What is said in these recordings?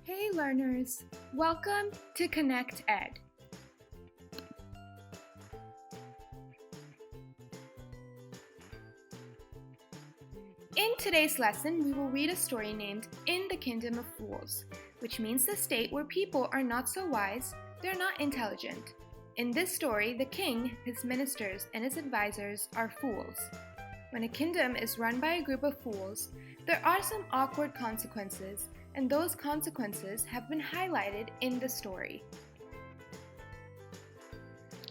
Hey learners, welcome to Connect Ed. In today's lesson, we will read a story named In the Kingdom of Fools, which means the state where people are not so wise, they're not intelligent. In this story, the king, his ministers, and his advisors are fools. When a kingdom is run by a group of fools, there are some awkward consequences, and those consequences have been highlighted in the story.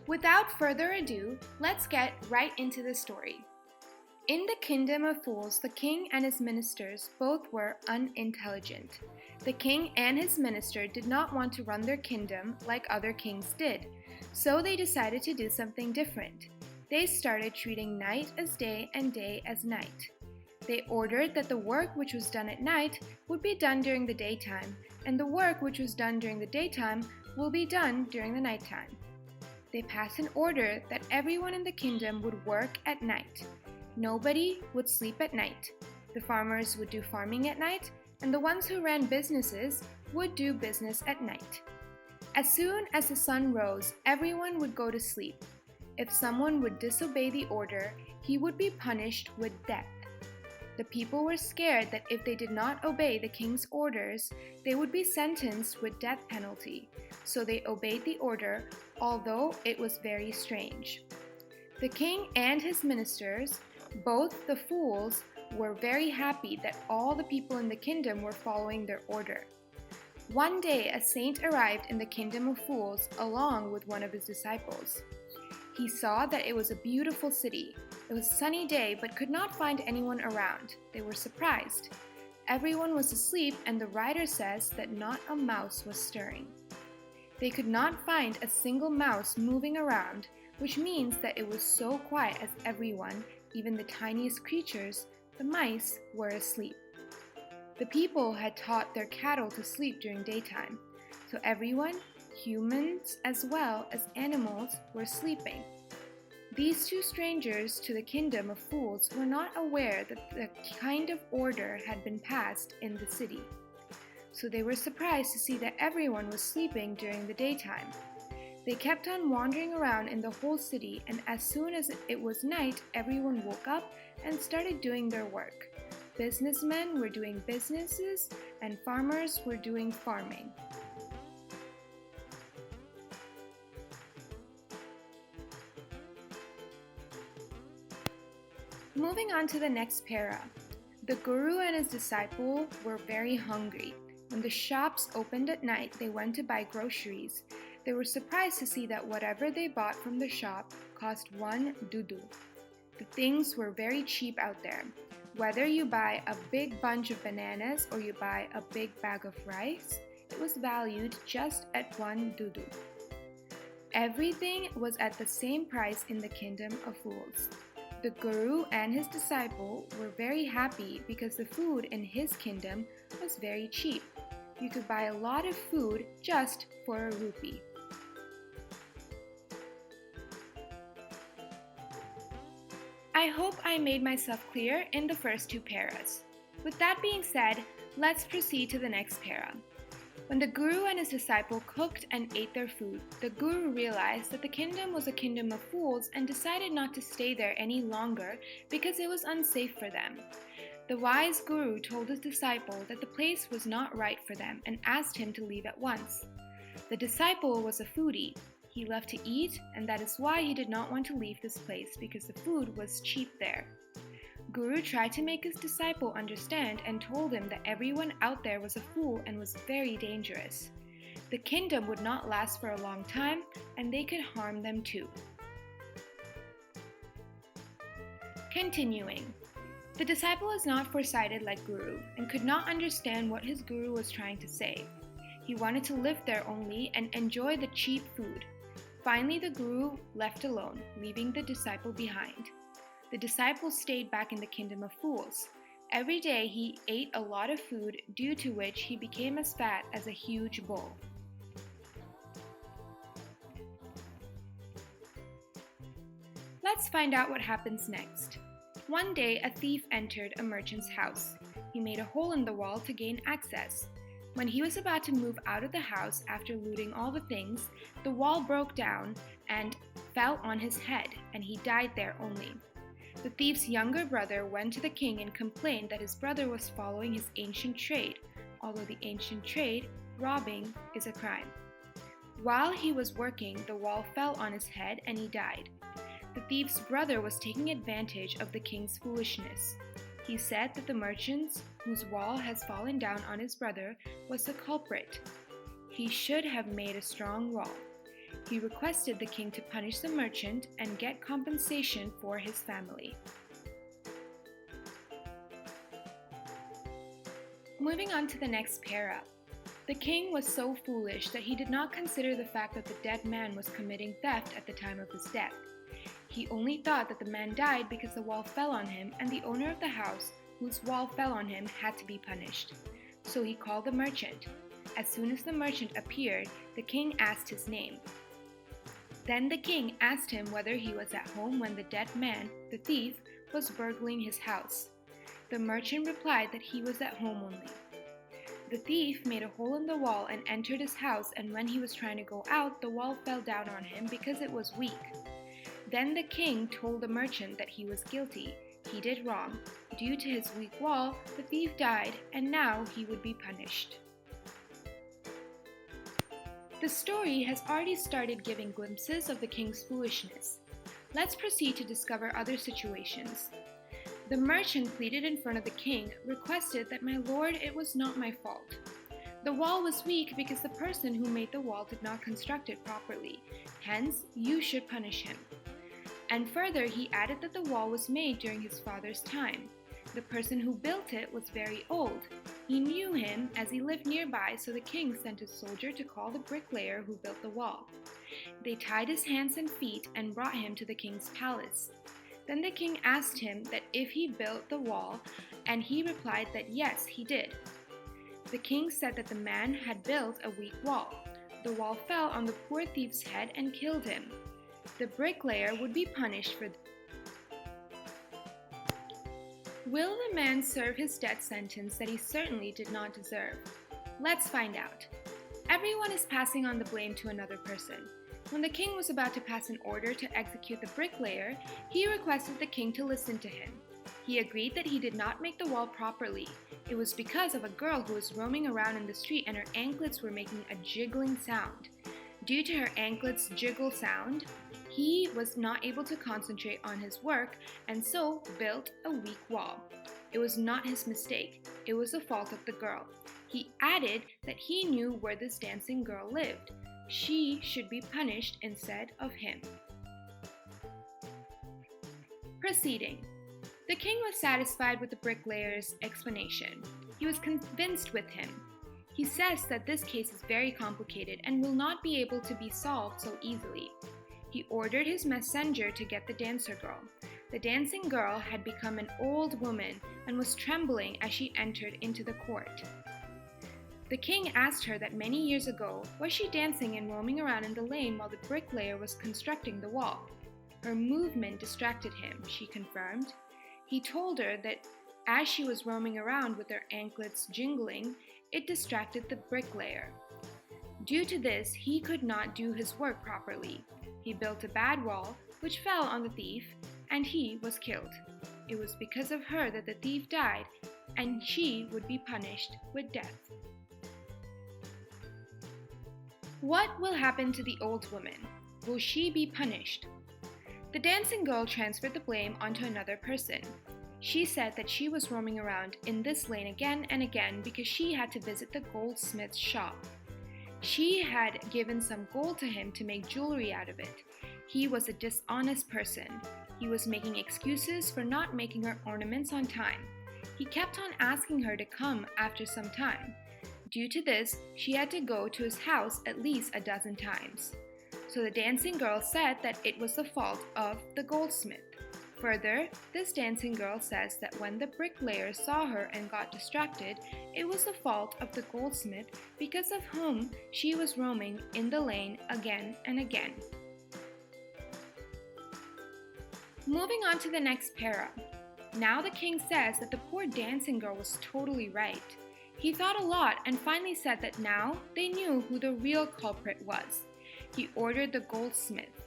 Without further ado, let's get right into the story. In the kingdom of fools, the king and his ministers both were unintelligent. The king and his minister did not want to run their kingdom like other kings did, so they decided to do something different. They started treating night as day and day as night. They ordered that the work which was done at night would be done during the daytime, and the work which was done during the daytime will be done during the nighttime. They passed an order that everyone in the kingdom would work at night. Nobody would sleep at night. The farmers would do farming at night, and the ones who ran businesses would do business at night. As soon as the sun rose, everyone would go to sleep. If someone would disobey the order, he would be punished with death. The people were scared that if they did not obey the king's orders, they would be sentenced with death penalty, so they obeyed the order, although it was very strange. The king and his ministers, both the fools, were very happy that all the people in the kingdom were following their order. One day, a saint arrived in the kingdom of fools along with one of his disciples. He saw that it was a beautiful city. It was a sunny day but could not find anyone around. They were surprised. Everyone was asleep, and the writer says that not a mouse was stirring. They could not find a single mouse moving around, which means that it was so quiet as everyone, even the tiniest creatures, the mice, were asleep. The people had taught their cattle to sleep during daytime, so everyone, humans as well as animals, were sleeping. These two strangers to the kingdom of fools were not aware that the kind of order had been passed in the city. So they were surprised to see that everyone was sleeping during the daytime. They kept on wandering around in the whole city, and as soon as it was night, everyone woke up and started doing their work. Businessmen were doing businesses, and farmers were doing farming. Moving on to the next para. The guru and his disciple were very hungry. When the shops opened at night, they went to buy groceries. They were surprised to see that whatever they bought from the shop cost 1 dudu. The things were very cheap out there. Whether you buy a big bunch of bananas or you buy a big bag of rice, it was valued just at 1 dudu. Everything was at the same price in the kingdom of fools. The guru and his disciple were very happy because the food in his kingdom was very cheap. You could buy a lot of food just for a rupee. I hope I made myself clear in the first two paras. With that being said, let's proceed to the next para. When the guru and his disciple cooked and ate their food, the guru realized that the kingdom was a kingdom of fools and decided not to stay there any longer because it was unsafe for them. The wise guru told his disciple that the place was not right for them and asked him to leave at once. The disciple was a foodie. He loved to eat, and that is why he did not want to leave this place because the food was cheap there. Guru tried to make his disciple understand and told him that everyone out there was a fool and was very dangerous. The kingdom would not last for a long time, and they could harm them too. Continuing. The disciple is not foresighted like Guru and could not understand what his guru was trying to say. He wanted to live there only and enjoy the cheap food. Finally, the guru left alone, leaving the disciple behind. The disciple stayed back in the kingdom of fools. Every day he ate a lot of food, due to which he became as fat as a huge bull. Let's find out what happens next. One day, a thief entered a merchant's house. He made a hole in the wall to gain access. When he was about to move out of the house after looting all the things, the wall broke down and fell on his head, and he died there only. The thief's younger brother went to the king and complained that his brother was following his ancient trade, although the ancient trade, robbing, is a crime. While he was working, the wall fell on his head and he died. The thief's brother was taking advantage of the king's foolishness. He said that the merchant whose wall has fallen down on his brother was the culprit. He should have made a strong wall. He requested the king to punish the merchant and get compensation for his family. Moving on to the next para. The king was so foolish that he did not consider the fact that the dead man was committing theft at the time of his death. He only thought that the man died because the wall fell on him and the owner of the house whose wall fell on him had to be punished. So he called the merchant. As soon as the merchant appeared, the king asked his name. Then the king asked him whether he was at home when the dead man, the thief, was burgling his house. The merchant replied that he was at home only. The thief made a hole in the wall and entered his house, and when he was trying to go out, the wall fell down on him because it was weak. Then the king told the merchant that he was guilty. He did wrong. Due to his weak wall, the thief died, and now he would be punished. The story has already started giving glimpses of the king's foolishness. Let's proceed to discover other situations. The merchant pleaded in front of the king, requested that, "My lord, it was not my fault. The wall was weak because the person who made the wall did not construct it properly. Hence, you should punish him." And further, he added that the wall was made during his father's time. The person who built it was very old. He knew him as he lived nearby, so the king sent a soldier to call the bricklayer who built the wall. They tied his hands and feet and brought him to the king's palace. Then the king asked him that if he built the wall, and he replied that yes, he did. The king said that the man had built a weak wall. The wall fell on the poor thief's head and killed him. The bricklayer would be punished for this. Will the man serve his death sentence that he certainly did not deserve? Let's find out. Everyone is passing on the blame to another person. When the king was about to pass an order to execute the bricklayer, he requested the king to listen to him. He agreed that he did not make the wall properly. It was because of a girl who was roaming around in the street and her anklets were making a jiggling sound. Due to her anklets' jiggle sound, he was not able to concentrate on his work and so built a weak wall. It was not his mistake. It was the fault of the girl. He added that he knew where this dancing girl lived. She should be punished instead of him. Proceeding. The king was satisfied with the bricklayer's explanation. He was convinced with him. He says that this case is very complicated and will not be able to be solved so easily. He ordered his messenger to get the dancer girl. The dancing girl had become an old woman and was trembling as she entered into the court. The king asked her that many years ago, was she dancing and roaming around in the lane while the bricklayer was constructing the wall? Her movement distracted him, she confirmed. He told her that as she was roaming around with her anklets jingling, it distracted the bricklayer. Due to this, he could not do his work properly. He built a bad wall, which fell on the thief, and he was killed. It was because of her that the thief died, and she would be punished with death. What will happen to the old woman? Will she be punished? The dancing girl transferred the blame onto another person. She said that she was roaming around in this lane again and again because she had to visit the goldsmith's shop. She had given some gold to him to make jewelry out of it. He was a dishonest person. He was making excuses for not making her ornaments on time. He kept on asking her to come after some time. Due to this, she had to go to his house at least a dozen times. So the dancing girl said that it was the fault of the goldsmith. Further, this dancing girl says that when the bricklayer saw her and got distracted, it was the fault of the goldsmith because of whom she was roaming in the lane again and again. Moving on to the next para. Now the king says that the poor dancing girl was totally right. He thought a lot and finally said that now they knew who the real culprit was. He ordered the goldsmith.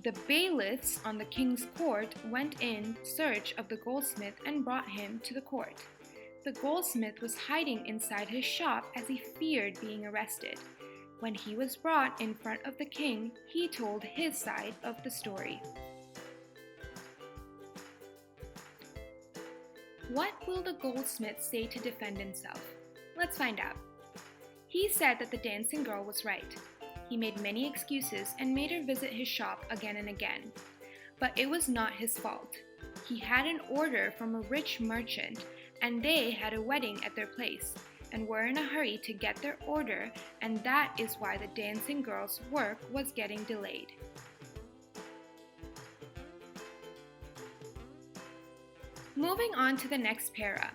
The bailiffs on the king's court went in search of the goldsmith and brought him to the court. The goldsmith was hiding inside his shop as he feared being arrested. When he was brought in front of the king, he told his side of the story. What will the goldsmith say to defend himself? Let's find out. He said that the dancing girl was right. He made many excuses and made her visit his shop again and again. But it was not his fault. He had an order from a rich merchant, and they had a wedding at their place and were in a hurry to get their order, and that is why the dancing girl's work was getting delayed. Moving on to the next para.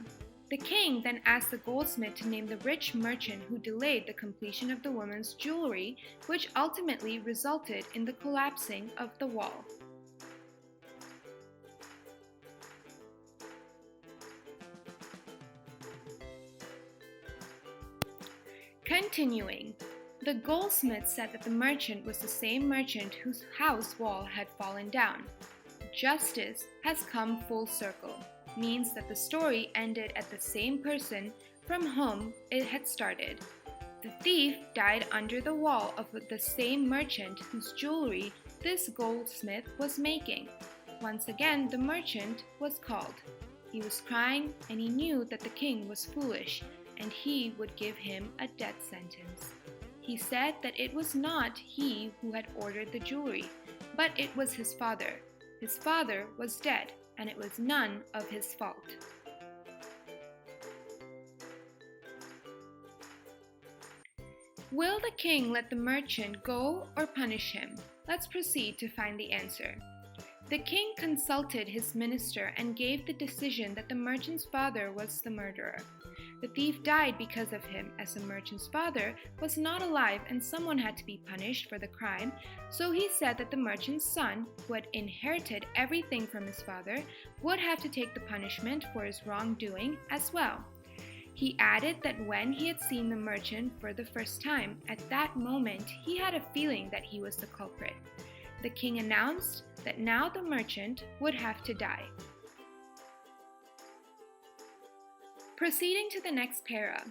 The king then asked the goldsmith to name the rich merchant who delayed the completion of the woman's jewelry, which ultimately resulted in the collapsing of the wall. Continuing, the goldsmith said that the merchant was the same merchant whose house wall had fallen down. Justice has come full circle, means that the story ended at the same person from whom it had started. The thief died under the wall of the same merchant whose jewelry this goldsmith was making. Once again, the merchant was called. He was crying and he knew that the king was foolish and he would give him a death sentence. He said that it was not he who had ordered the jewelry, but it was his father. His father was dead, and it was none of his fault. Will the king let the merchant go or punish him? Let's proceed to find the answer. The king consulted his minister and gave the decision that the merchant's father was the murderer. The thief died because of him, as the merchant's father was not alive and someone had to be punished for the crime, so he said that the merchant's son, who had inherited everything from his father, would have to take the punishment for his wrongdoing as well. He added that when he had seen the merchant for the first time, at that moment he had a feeling that he was the culprit. The king announced that now the merchant would have to die. Proceeding to the next para.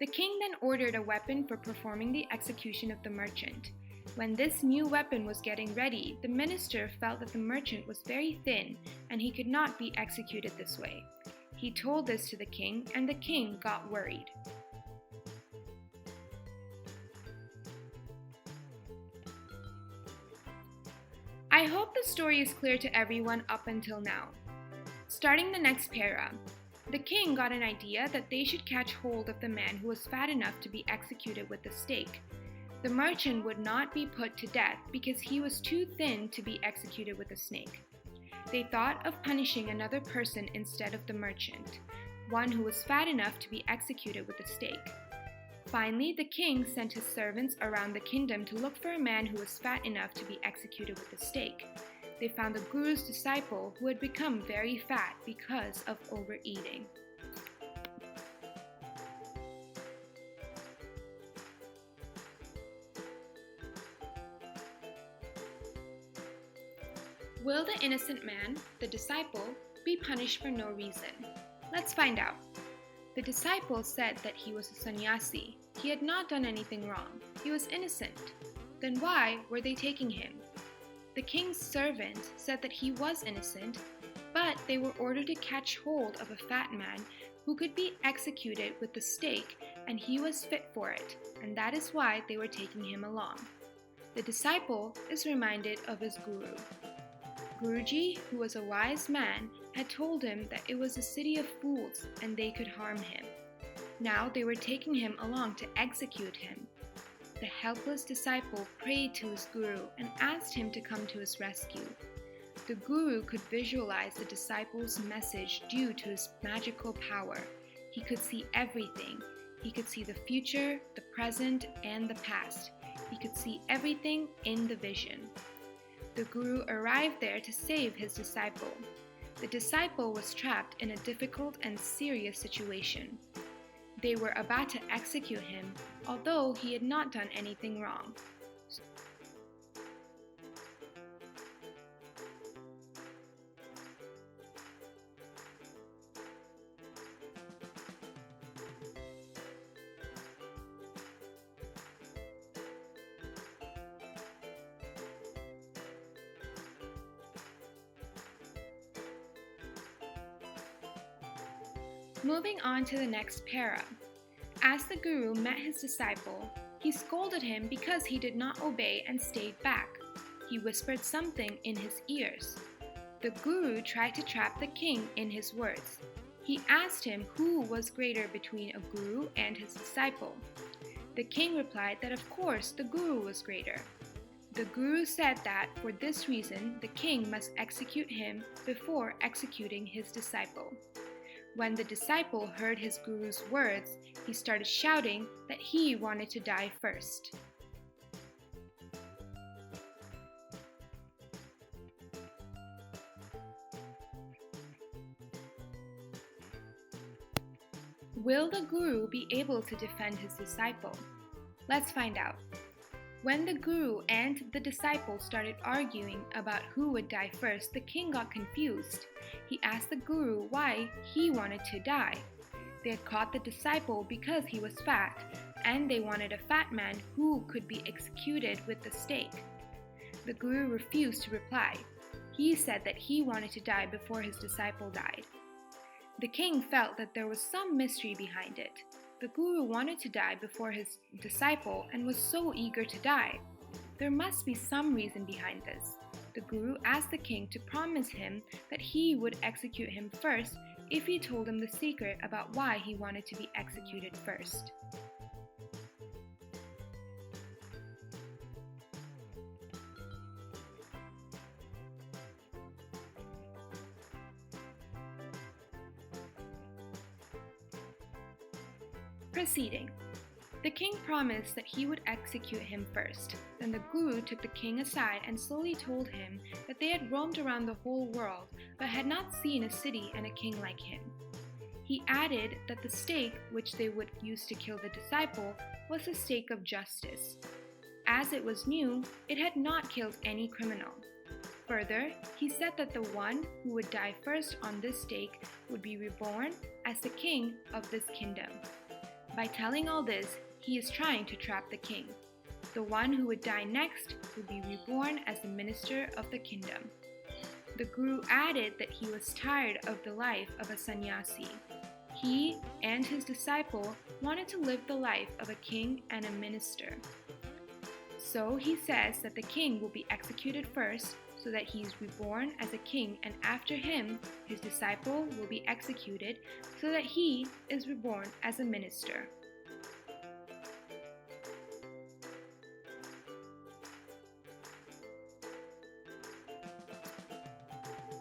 The king then ordered a weapon for performing the execution of the merchant. When this new weapon was getting ready, the minister felt that the merchant was very thin and he could not be executed this way. He told this to the king, and the king got worried. I hope the story is clear to everyone up until now. Starting the next para. The king got an idea that they should catch hold of the man who was fat enough to be executed with the stake. The merchant would not be put to death because he was too thin to be executed with a snake. They thought of punishing another person instead of the merchant, one who was fat enough to be executed with a stake. Finally, the king sent his servants around the kingdom to look for a man who was fat enough to be executed with a stake. They found the guru's disciple who had become very fat because of overeating. Will the innocent man, the disciple, be punished for no reason? Let's find out. The disciple said that he was a sannyasi. He had not done anything wrong. He was innocent. Then why were they taking him? The king's servant said that he was innocent, but they were ordered to catch hold of a fat man who could be executed with the stake, and he was fit for it, and that is why they were taking him along. The disciple is reminded of his guru. Guruji, who was a wise man, had told him that it was a city of fools and they could harm him. Now they were taking him along to execute him. The helpless disciple prayed to his guru and asked him to come to his rescue. The guru could visualize the disciple's message due to his magical power. He could see everything. He could see the future, the present, and the past. He could see everything in the vision. The guru arrived there to save his disciple. The disciple was trapped in a difficult and serious situation. They were about to execute him, although he had not done anything wrong. Moving on to the next para. As the Guru met his disciple, he scolded him because he did not obey and stayed back. He whispered something in his ears. The Guru tried to trap the king in his words. He asked him who was greater between a Guru and his disciple. The king replied that of course the Guru was greater. The Guru said that for this reason the king must execute him before executing his disciple. When the disciple heard his Guru's words, he started shouting that he wanted to die first. Will the Guru be able to defend his disciple? Let's find out. When the Guru and the disciple started arguing about who would die first, the king got confused. He asked the Guru why he wanted to die. They had caught the disciple because he was fat, and they wanted a fat man who could be executed with the stake. The Guru refused to reply. He said that he wanted to die before his disciple died. The king felt that there was some mystery behind it. The Guru wanted to die before his disciple and was so eager to die. There must be some reason behind this. The Guru asked the king to promise him that he would execute him first if he told him the secret about why he wanted to be executed first. Proceeding. The king promised that he would execute him first. Then the Guru took the king aside and slowly told him that they had roamed around the whole world but had not seen a city and a king like him. He added that the stake which they would use to kill the disciple was the stake of justice. As it was new, it had not killed any criminal. Further, he said that the one who would die first on this stake would be reborn as the king of this kingdom. By telling all this, he is trying to trap the king. The one who would die next would be reborn as the minister of the kingdom. The Guru added that he was tired of the life of a sannyasi. He and his disciple wanted to live the life of a king and a minister. So he says that the king will be executed first so that he is reborn as a king, and after him, his disciple will be executed so that he is reborn as a minister.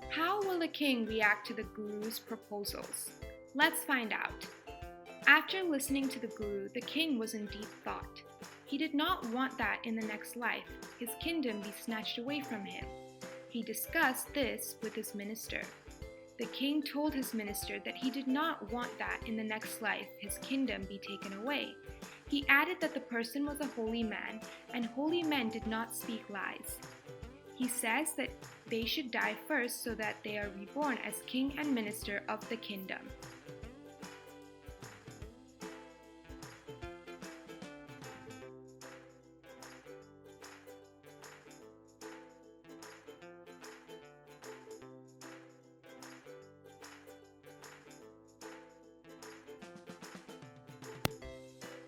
How will the king react to the Guru's proposals? Let's find out. After listening to the Guru, the king was in deep thought. He did not want that in the next life, his kingdom be snatched away from him. He discussed this with his minister. The king told his minister that he did not want that in the next life his kingdom be taken away. He added that the person was a holy man, and holy men did not speak lies. He says that they should die first so that they are reborn as king and minister of the kingdom.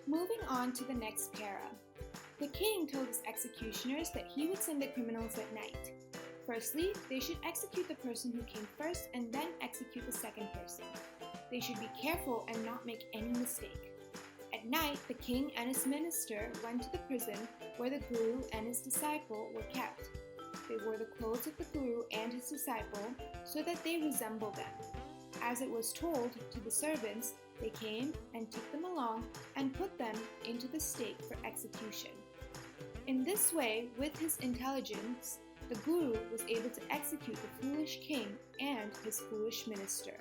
Moving on to the next para. The king told his executioners that he would send the criminals at night. Firstly, they should execute the person who came first and then execute the second person. They should be careful and not make any mistake. At night, the king and his minister went to the prison where the Guru and his disciple were kept. They wore the clothes of the Guru and his disciple so that they resembled them. As it was told to the servants, they came and took them along and put them into the stake for execution. In this way, with his intelligence, the Guru was able to execute the foolish king and his foolish minister.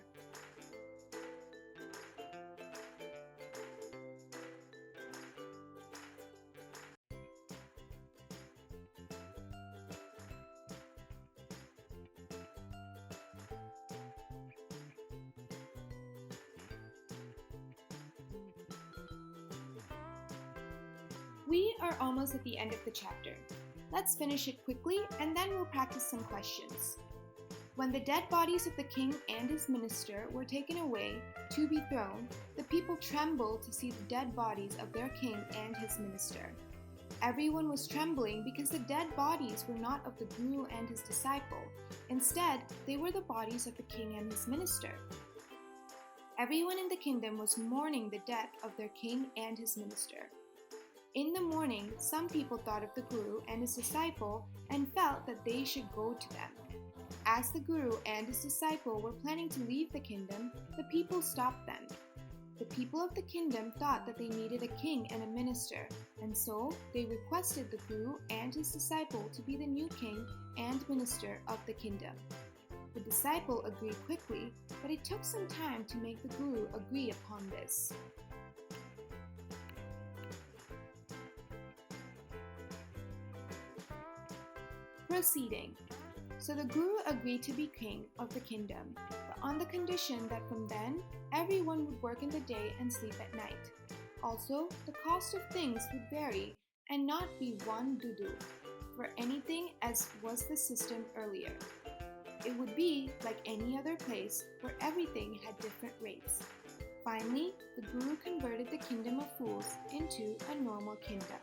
We are almost at the end of the chapter. Let's finish it quickly and then we'll practice some questions. When the dead bodies of the king and his minister were taken away to be thrown, the people trembled to see the dead bodies of their king and his minister. Everyone was trembling because the dead bodies were not of the guru and his disciple. Instead, they were the bodies of the king and his minister. Everyone in the kingdom was mourning the death of their king and his minister. In the morning, some people thought of the guru and his disciple and felt that they should go to them. As the guru and his disciple were planning to leave the kingdom, the people stopped them. The people of the kingdom thought that they needed a king and a minister, and so they requested the guru and his disciple to be the new king and minister of the kingdom. The disciple agreed quickly, but it took some time to make the guru agree upon this. Proceeding. So the guru agreed to be king of the kingdom, but on the condition that from then, everyone would work in the day and sleep at night. Also, the cost of things would vary and not be one dudu for anything as was the system earlier. It would be like any other place where everything had different rates. Finally, the guru converted the kingdom of fools into a normal kingdom.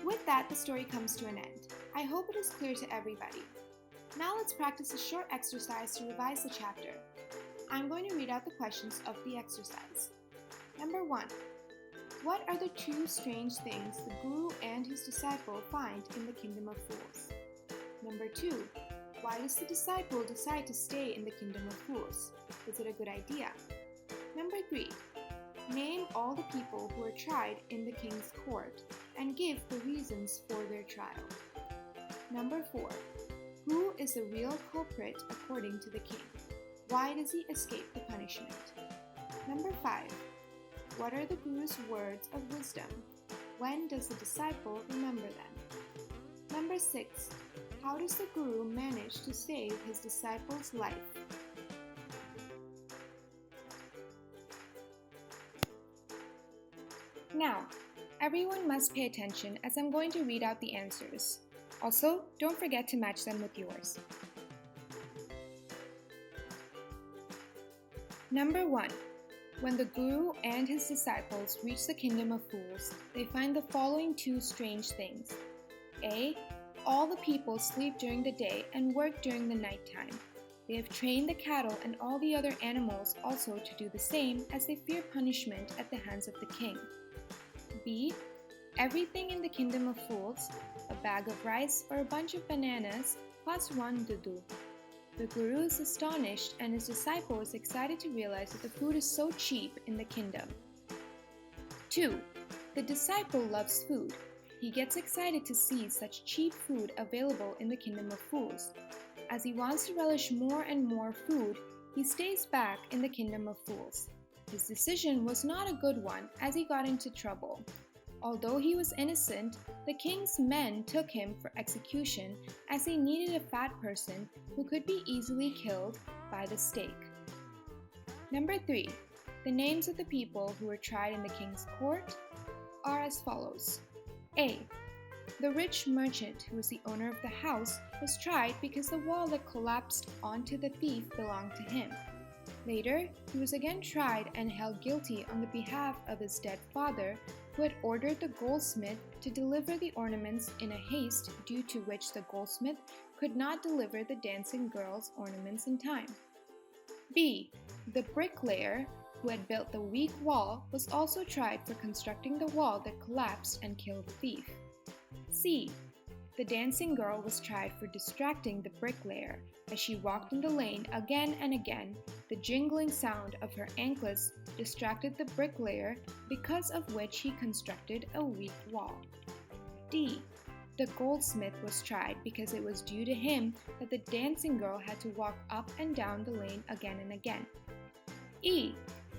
With that, the story comes to an end. I hope it is clear to everybody. Now let's practice a short exercise to revise the chapter. I'm going to read out the questions of the exercise. Number 1. What are the two strange things the guru and his disciple find in the kingdom of fools? Number 2. Why does the disciple decide to stay in the kingdom of fools? Is it a good idea? Number 3. Name all the people who are tried in the king's court and give the reasons for their trial. Number 4. Who is the real culprit according to the king? Why does he escape the punishment? Number 5. What are the guru's words of wisdom? When does the disciple remember them? Number 6. How does the guru manage to save his disciple's life? Now, everyone must pay attention as I'm going to read out the answers. Also, don't forget to match them with yours. Number 1. When the guru and his disciples reach the kingdom of fools, they find the following two strange things. A. All the people sleep during the day and work during the nighttime. They have trained the cattle and all the other animals also to do the same as they fear punishment at the hands of the king. B. Everything in the kingdom of fools, a bag of rice or a bunch of bananas, costs 1 dudu. The guru is astonished and his disciple is excited to realize that the food is so cheap in the kingdom. 2. The disciple loves food. He gets excited to see such cheap food available in the kingdom of fools. As he wants to relish more and more food, he stays back in the kingdom of fools. His decision was not a good one as he got into trouble. Although he was innocent, the king's men took him for execution as they needed a fat person who could be easily killed by the stake. Number 3. The names of the people who were tried in the king's court are as follows. A. The rich merchant who was the owner of the house was tried because the wall that collapsed onto the thief belonged to him. Later, he was again tried and held guilty on the behalf of his dead father, who had ordered the goldsmith to deliver the ornaments in a haste due to which the goldsmith could not deliver the dancing girl's ornaments in time. B. The bricklayer who had built the weak wall was also tried for constructing the wall that collapsed and killed the thief. C. The dancing girl was tried for distracting the bricklayer as she walked in the lane again and again. The jingling sound of her anklets distracted the bricklayer, because of which he constructed a weak wall. D. the goldsmith was tried because it was due to him that the dancing girl had to walk up and down the lane again and again. E.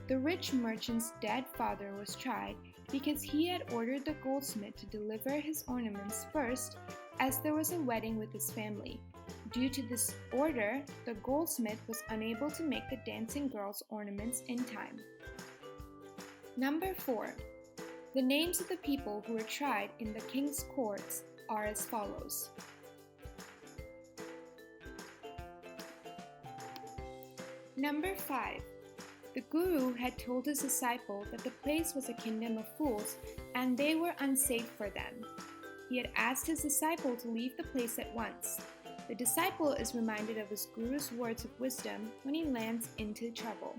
The rich merchant's dead father was tried because he had ordered the goldsmith to deliver his ornaments first, as there was a wedding with his family. Due to this order, the goldsmith was unable to make the dancing girl's ornaments in time. Number 4. The names of the people who were tried in the king's courts are as follows. Number 5. The Guru had told his disciple that the place was a kingdom of fools and they were unsafe for them. He had asked his disciple to leave the place at once. The disciple is reminded of his Guru's words of wisdom when he lands into trouble.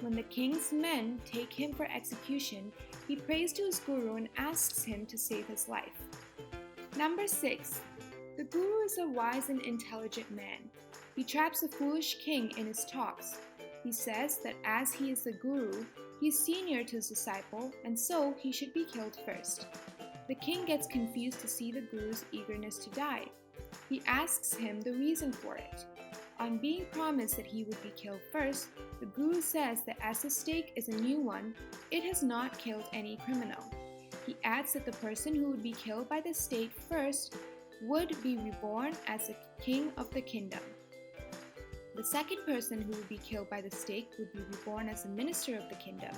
When the king's men take him for execution, he prays to his Guru and asks him to save his life. Number 6. The Guru is a wise and intelligent man. He traps a foolish king in his talks. He says that as he is the Guru, he is senior to his disciple and so he should be killed first. The king gets confused to see the Guru's eagerness to die. He asks him the reason for it. On being promised that he would be killed first, the Guru says that as the stake is a new one, it has not killed any criminal. He adds that the person who would be killed by the stake first would be reborn as the king of the kingdom. The second person who would be killed by the stake would be reborn as a minister of the kingdom.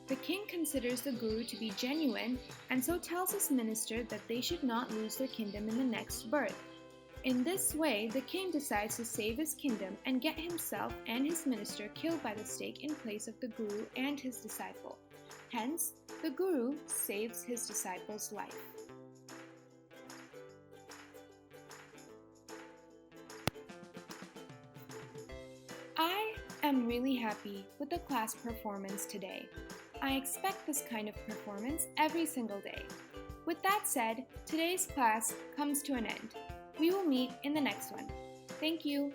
The king considers the Guru to be genuine and so tells his minister that they should not lose their kingdom in the next birth. In this way, the king decides to save his kingdom and get himself and his minister killed by the stake in place of the Guru and his disciple. Hence, the Guru saves his disciple's life. I am really happy with the class performance today. I expect this kind of performance every single day. With that said, today's class comes to an end. We will meet in the next one. Thank you.